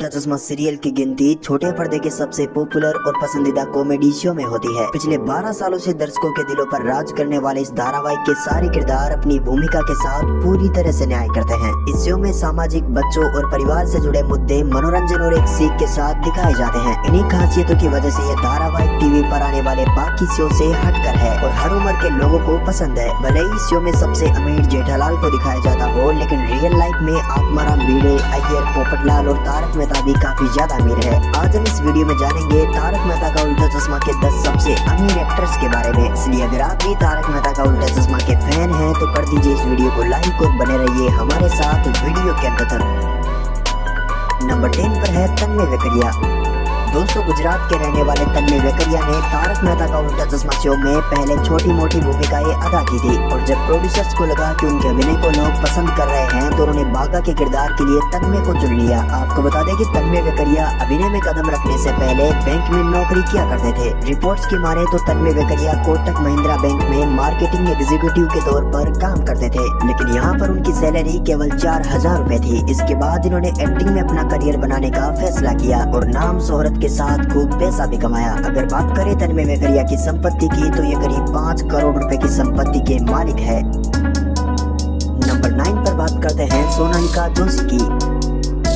उल्टा चश्मा सीरियल की गिनती छोटे पर्दे के सबसे पॉपुलर और पसंदीदा कॉमेडी शो में होती है। पिछले 12 सालों से दर्शकों के दिलों पर राज करने वाले इस धारावाहिक के सारे किरदार अपनी भूमिका के साथ पूरी तरह से न्याय करते हैं। इस शो में सामाजिक, बच्चों और परिवार से जुड़े मुद्दे मनोरंजन और एक सीख के साथ दिखाए जाते हैं। इन्हीं खासियतों की वजह से ये धारावाहिक टीवी पर आने वाले बाकी शो से हटकर है और हर उम्र के लोगों को पसंद है। भले ही इस शो में सबसे अमीर जेठालाल को दिखाया जाता हो, लेकिन रियल लाइफ में आत्माराम भिड़े, अय्यर, पोपटलाल और तारक मेहता भी काफी ज्यादा अमीर है। आज हम इस वीडियो में जानेंगे तारक मेहता का उल्टा चश्मा के 10 सबसे अमीर एक्टर्स के बारे में। इसलिए अगर आप भी तारक मेहता का उल्टा चश्मा के फैन हैं तो कर दीजिए इस वीडियो को लाइक और बने रहिए हमारे साथ वीडियो के अंत तक। नंबर 10 पर है तन्मय वेकरिया। दोस्तों, गुजरात के रहने वाले तन्मय वेकरिया ने तारक मेहता का उल्टा चश्मा शो में पहले छोटी मोटी भूमिकाएं अदा की थी और जब प्रोड्यूसर्स को लगा कि उनके अभिनय को लोग पसंद कर रहे हैं तो उन्होंने बाघा के किरदार के लिए तन्मय को चुन लिया। आपको बता दें कि तन्मय वेकरिया अभिनय में कदम रखने से पहले बैंक में नौकरी किया करते थे। रिपोर्ट्स की माने तो तन्मय वेकरिया कोटक महिंद्रा बैंक में मार्केटिंग एग्जीक्यूटिव के तौर पर काम करते थे, लेकिन यहाँ पर उनकी सैलरी केवल 4000 रुपए थी। इसके बाद इन्होंने एक्टिंग में अपना करियर बनाने का फैसला किया और नाम शोहरत के साथ खूब पैसा भी कमाया। अगर बात करें तन्मय वेकरिया की संपत्ति की तो ये करीब 5 करोड़ रुपए की संपत्ति के मालिक है। नंबर 9 पर बात करते हैं सोनालिका जोशी की।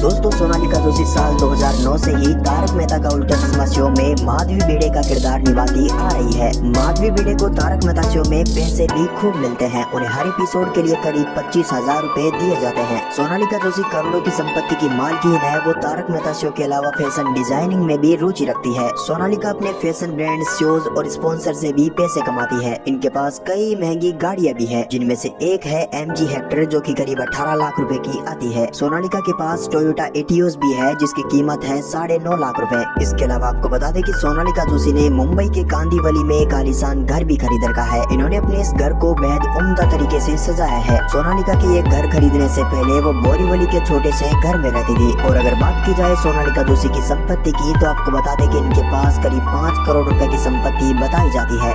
दोस्तों, सोनालिका जोशी साल 2009 से ही तारक मेहता का उल्टा चश्मा शो में माधवी भिड़े का किरदार निभाती आ रही है। माधवी भिड़े को तारक मेहता शो में पैसे भी खूब मिलते हैं। उन्हें हर एपिसोड के लिए करीब 25,000 रुपए दिए जाते हैं। सोनालिका जोशी करोड़ों की संपत्ति की मालकिन है। वो तारक मेहता शो के अलावा फैशन डिजाइनिंग में भी रुचि रखती है। सोनालिका अपने फैशन ब्रांड, शोज और स्पॉन्सर से भी पैसे कमाती है। इनके पास कई महंगी गाड़ियां भी है, जिनमें से एक है MG हेक्टर जो की करीब 18 लाख रुपए की आती है। सोनालिका के पास टोयोटा एटियोस भी है जिसकी कीमत है 9.5 लाख रुपए। इसके अलावा आपको बता दें कि सोनालिका जोशी ने मुंबई के कांदीवली में एक आलीशान घर भी खरीद रखा है। इन्होंने अपने इस घर को बेहद उम्दा तरीके से सजाया है। सोनालिका के ये घर खरीदने से पहले वो बोरीवली के छोटे से घर में रहती थी। और अगर बात की जाए सोनालिका जोशी की संपत्ति की तो आपको बता दें कि इनके पास करीब 5 करोड़ रुपए की संपत्ति बताई जाती है।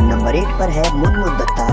नंबर 8 पर है मुनमुन दत्ता।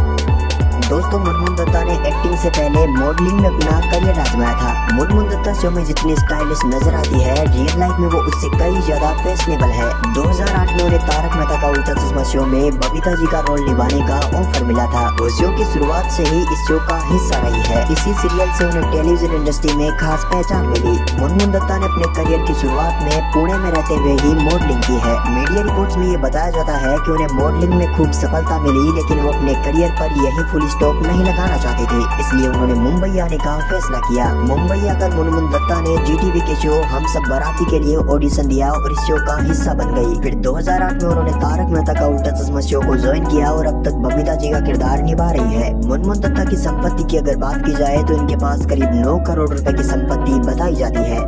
दोस्तों, मुनमुन दत्ता ने एक्टिंग से पहले मॉडलिंग में अपना करियर आजमाया था। मुनमुन दत्ता शो में जितनी स्टाइलिश नजर आती है, रियल लाइफ में वो उससे कई ज्यादा फैशनेबल है। 2008 में उन्हें तारक मेहता का उल्टा चश्मा शो में बबीता जी का रोल निभाने का ऑफर मिला था। वो शो की शुरुआत से ही इस शो का हिस्सा रही है। इसी सीरियल से उन्हें टेलीविजन इंडस्ट्री में खास पहचान मिली। मुनमुन दत्ता ने अपने करियर की शुरुआत में पुणे में रहते हुए ही मॉडलिंग की है। मीडिया रिपोर्ट्स में ये बताया जाता है कि उन्हें मॉडलिंग में खूब सफलता मिली, लेकिन वो अपने करियर पर यही फुल स्टॉप नहीं लगाना चाहते थे, इसलिए उन्होंने मुंबई आने का फैसला किया। मुंबई आकर मुनमुन दत्ता ने GTV के शो हम सब बाराती के लिए ऑडिशन दिया और इस शो का हिस्सा बन गई। फिर 2008 में उन्होंने तारक मेहता का उल्टा चश्मा शो को ज्वाइन किया और अब तक बबीता जी का किरदार निभा रही है। मुनमुन दत्ता की संपत्ति की अगर बात की जाए तो इनके पास करीब 9 करोड़ रुपए की संपत्ति बताई जाती है।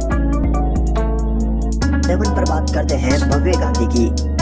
7 पर बात करते हैं भव्य गांधी की।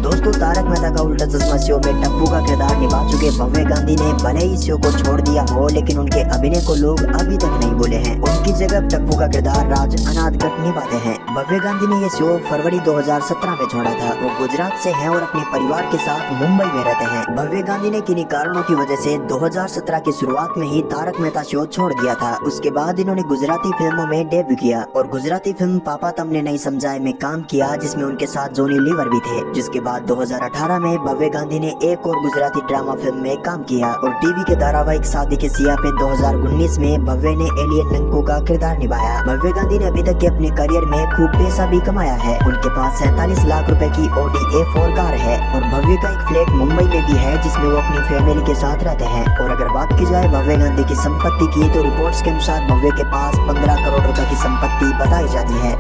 दोस्तों, तारक मेहता का उल्टा चश्मा शो में टप्पू का किरदार निभा चुके भव्य गांधी ने भले ही शो को छोड़ दिया हो, लेकिन उनके अभिनय को लोग अभी तक नहीं भूले हैं। उनकी जगह टप्पू का किरदार राज अनादकट निभाते हैं। भव्य गांधी ने ये शो फरवरी 2017 में छोड़ा था। वो गुजरात से हैं और अपने परिवार के साथ मुंबई में रहते हैं। भव्य गांधी ने किन्हीं कारणों की वजह से 2017 की शुरुआत में ही तारक मेहता शो छोड़ दिया था। उसके बाद इन्होंने गुजराती फिल्मों में डेब्यू किया और गुजराती फिल्म पापा तमने नहीं समझाए में काम किया, जिसमें उनके साथ जॉनी लीवर भी थे। जिसके बाद 2018 में भव्य गांधी ने एक और गुजराती ड्रामा फिल्म में काम किया और टीवी के धारावाहिक शादी के सिया पे 2019 में भव्य ने एलियन नंकू का किरदार निभाया। भव्य गांधी ने अभी तक के अपने करियर में खूब पैसा भी कमाया है। उनके पास 47 लाख रुपए की Audi A4 कार है और भव्य का एक फ्लैट मुंबई में भी है जिसमें वो अपनी फैमिली के साथ रहते हैं। और अगर बात की जाए भव्य गांधी की संपत्ति की तो रिपोर्ट्स के अनुसार भव्य के पास 15 करोड़ रुपए की संपत्ति बताई जाती है।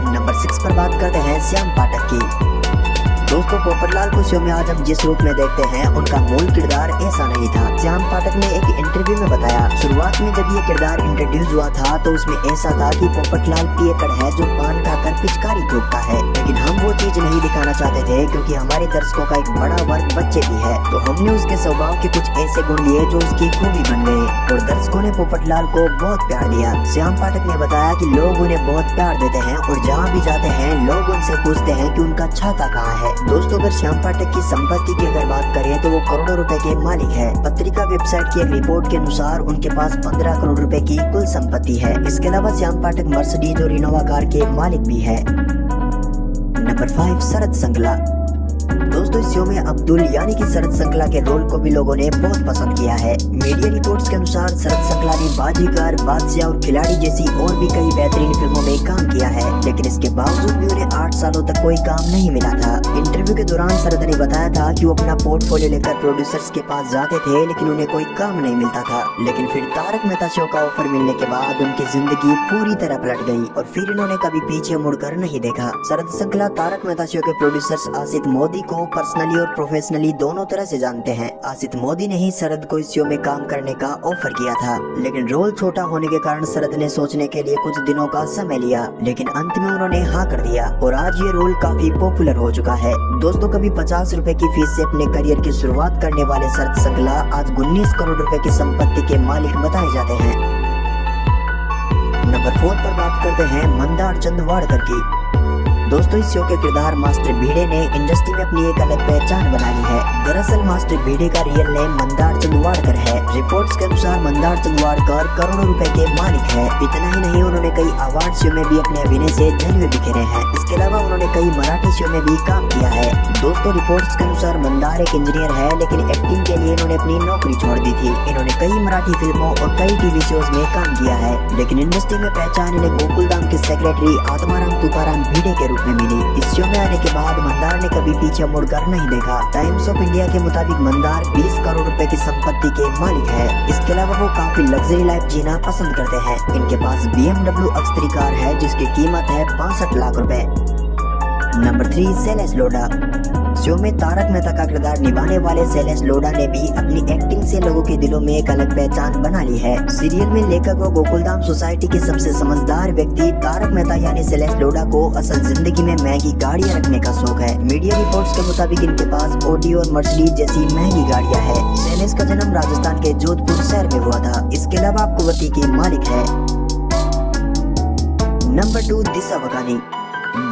नंबर 6 पर बात करते हैं श्याम पाठक की। दोस्तों, पोपटलाल को शो में आज हम जिस रूप में देखते हैं उनका मूल किरदार ऐसा नहीं था। श्याम पाठक ने एक इंटरव्यू में बताया, शुरुआत में जब ये किरदार इंट्रोड्यूस हुआ था तो उसमें ऐसा था कि पोपटलाल पियकड़ है जो पान खाकर पिचकारी थूकता है, लेकिन हम वो चीज नहीं दिखाना चाहते थे क्योंकि हमारे दर्शकों का एक बड़ा वर्ग बच्चे भी है, तो हमने उसके स्वभाव के कुछ ऐसे गुण लिए जो उसकी खूबी बन गए और दर्शकों ने पोपटलाल को बहुत प्यार दिया। श्याम पाठक ने बताया कि लोग उन्हें बहुत प्यार देते हैं और जहाँ भी जाते हैं लोग उनसे पूछते हैं कि उनका छाता कहाँ है। दोस्तों अगर श्याम पाठक की संपत्ति की अगर बात करें तो वो करोड़ों रुपए के मालिक है। पत्रिका वेबसाइट की एक रिपोर्ट के अनुसार उनके पास 15 करोड़ रुपए की कुल संपत्ति है। इसके अलावा श्याम पाठक मर्सिडीज और इनोवा कार के मालिक भी है। नंबर 5 शरद संगला। दोस्तों इस शो में अब्दुल यानी कि शरद संगला के रोल को भी लोगों ने बहुत पसंद किया है। मीडिया रिपोर्ट्स के अनुसार शरद संगला ने बाजीगर, बादशाह और खिलाड़ी जैसी और भी कई बेहतरीन फिल्मों में काम किया है, लेकिन इसके बावजूद भी उन्हें 8 सालों तक कोई काम नहीं मिला था। इंटरव्यू के दौरान शरद ने बताया था कि वो अपना पोर्टफोलियो लेकर प्रोड्यूसर्स के पास जाते थे, लेकिन उन्हें कोई काम नहीं मिलता था। लेकिन फिर तारक मेहता शो का ऑफर मिलने के बाद उनकी जिंदगी पूरी तरह पलट गई और फिर इन्होंने कभी पीछे मुड़कर नहीं देखा। शरद संगला तारक मेहता शो के प्रोड्यूसर्स आसित मोदी को पर्सनली और प्रोफेशनली दोनों तरह से जानते हैं। आसित मोदी ने ही शरद को इस शो में काम करने का ऑफर किया था, लेकिन रोल छोटा होने के कारण शरद ने सोचने के लिए कुछ दिनों का समय लिया, लेकिन अंत में उन्होंने हाँ कर दिया और आज ये रोल काफी पॉपुलर हो चुका है। दोस्तों कभी 50 रुपए की फीस से अपने करियर की शुरुआत करने वाले शरद संगला आज 19 करोड़ रुपए की संपत्ति के मालिक बताए जाते हैं। नंबर 4 पर बात करते हैं मंदार चंदवाड़कर की। दोस्तों इस शो के किरदार मास्टर भीड़े ने इंडस्ट्री में अपनी एक अलग पहचान बना ली है। दरअसल मास्टर भीड़े का रियल नेम मंदार चंदवाड़कर है। रिपोर्ट्स के अनुसार मंदार चंदवाड़कर करोड़ों रुपए के मालिक है। इतना ही नहीं उन्होंने कई अवार्ड शो में भी अपने अभिनय से जलवे बिखेरे हैं। इसके अलावा उन्होंने कई मराठी शो में भी काम किया है। दोस्तों रिपोर्ट्स के अनुसार मंदार एक इंजीनियर है, लेकिन एक्टिंग के लिए इन्होंने अपनी नौकरी छोड़ दी थी। इन्होंने कई मराठी फिल्मों और कई टीवी शोज में काम किया है, लेकिन इंडस्ट्री में पहचान इन्हें गोकुलधाम के सेक्रेटरी आत्माराम तुकाराम भीड़े के रूप में मिली। इस शो में आने के बाद मंदार ने कभी पीछे मुड़कर नहीं देखा। टाइम्स ऑफ इंडिया के मुताबिक मंदार 20 करोड़ रुपए की संपत्ति के मालिक है। इसके अलावा वो काफी लग्जरी लाइफ जीना पसंद करते हैं। इनके पास BMW X3 कार है जिसकी कीमत है 65 लाख रुपए। नंबर 3 शैलेश लोढ़ा। शो में तारक मेहता का किरदार निभाने वाले शैलेश लोढ़ा ने भी अपनी एक्टिंग से लोगों के दिलों में एक अलग पहचान बना ली है। सीरियल में लेखक व गोकुलधाम सोसाइटी के सबसे समझदार व्यक्ति तारक मेहता यानी शैलेश लोढ़ा को असल जिंदगी में महंगी गाड़ियां रखने का शौक है। मीडिया रिपोर्ट्स के मुताबिक इनके पास ऑडी और मर्सिडीज जैसी महंगी गाड़ियां हैं। शैलेश का जन्म राजस्थान के जोधपुर शहर में हुआ था। इसके अलावा आप कुवती के मालिक है। नंबर 2 दिशा वकानी।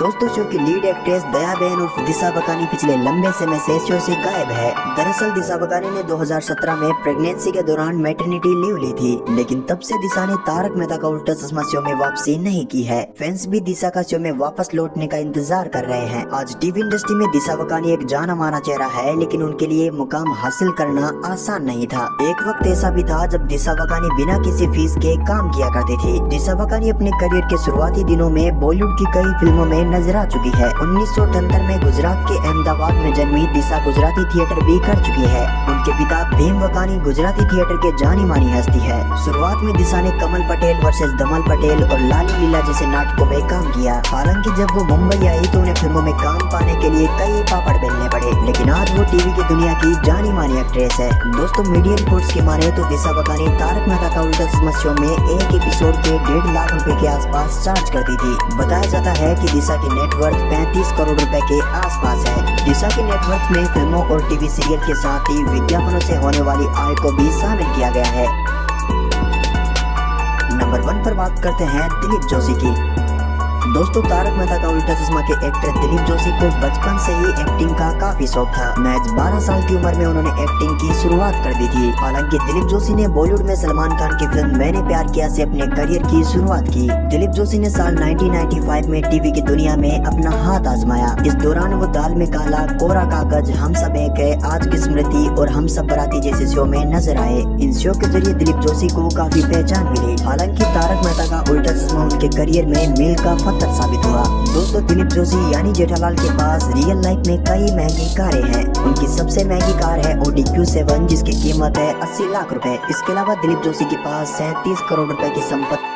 दोस्तों शो की लीड एक्ट्रेस दया बहन उर्फ दिशा वकानी पिछले लंबे समय से शो से गायब है। दरअसल दिशा वकानी ने 2017 में प्रेगनेंसी के दौरान मैटरनिटी लीव ली थी, लेकिन तब से दिशा ने तारक मेहता का उल्टा चश्मा शो में वापसी नहीं की है। फैंस भी दिशा का शो में वापस लौटने का इंतजार कर रहे हैं। आज टीवी इंडस्ट्री में दिशा वकानी एक जाना माना चेहरा है, लेकिन उनके लिए मुकाम हासिल करना आसान नहीं था। एक वक्त ऐसा भी था जब दिशा वकानी बिना किसी फीस के काम किया करती थी। दिशा वकानी अपने करियर के शुरुआती दिनों में बॉलीवुड की कई फिल्मों में नजर आ चुकी है। 1978 में गुजरात के अहमदाबाद में जन्मी दिशा गुजराती थिएटर भी कर चुकी है। उनके पिता भीम वकानी गुजराती थिएटर के जानी मानी हस्ती है। शुरुआत में दिशा ने कमल पटेल वर्सेस धमल पटेल और लाली लीला जैसे नाटकों में काम किया। हालांकि जब वो मुंबई आई तो उन्हें फिल्मों में काम पाने के लिए कई पापड़ बेलने पड़े, लेकिन आज वो टीवी की दुनिया की जानी मानी एक्ट्रेस है। दोस्तों मीडिया रिपोर्ट्स की माने तो दिशा वकानी तारक मेहता का उल्टा चश्मा शो में एक एपिसोड के 1.5 लाख रुपए के आसपास चार्ज करती थी। बताया जाता है कि दिशा की नेटवर्थ 35 करोड़ रुपए के आसपास है। दिशा की नेटवर्थ में फिल्मों और टीवी सीरियल के साथ ही विज्ञापनों से होने वाली आय को भी शामिल किया गया है। नंबर 1 पर बात करते हैं दिलीप जोशी की। दोस्तों तारक मेहता का उल्टा चश्मा के एक्टर दिलीप जोशी को बचपन से ही एक्टिंग का काफी शौक था। महज 12 साल की उम्र में उन्होंने एक्टिंग की शुरुआत कर दी थी। हालांकि दिलीप जोशी ने बॉलीवुड में सलमान खान की फिल्म मैंने प्यार किया से अपने करियर की शुरुआत की। दिलीप जोशी ने साल 1995 में टीवी की दुनिया में अपना हाथ आजमाया। इस दौरान वो दाल में काला, कोरा कागज, हम सब एक है, आज की स्मृति और हम सब बराती जैसे शो में नजर आए। इन शो के जरिए दिलीप जोशी को काफी पहचान मिली। हालांकि तारक मेहता का उल्टा चश्मा उनके करियर में मील का पत्थर साबित हुआ। दोस्तों दिलीप जोशी यानी जेठालाल के पास रियल लाइफ में कई महंगी कारें हैं। उनकी सबसे महंगी कार है Audi Q7 जिसकी कीमत है 80 लाख रुपए। इसके अलावा दिलीप जोशी के पास 37 करोड़ रुपए की संपत्ति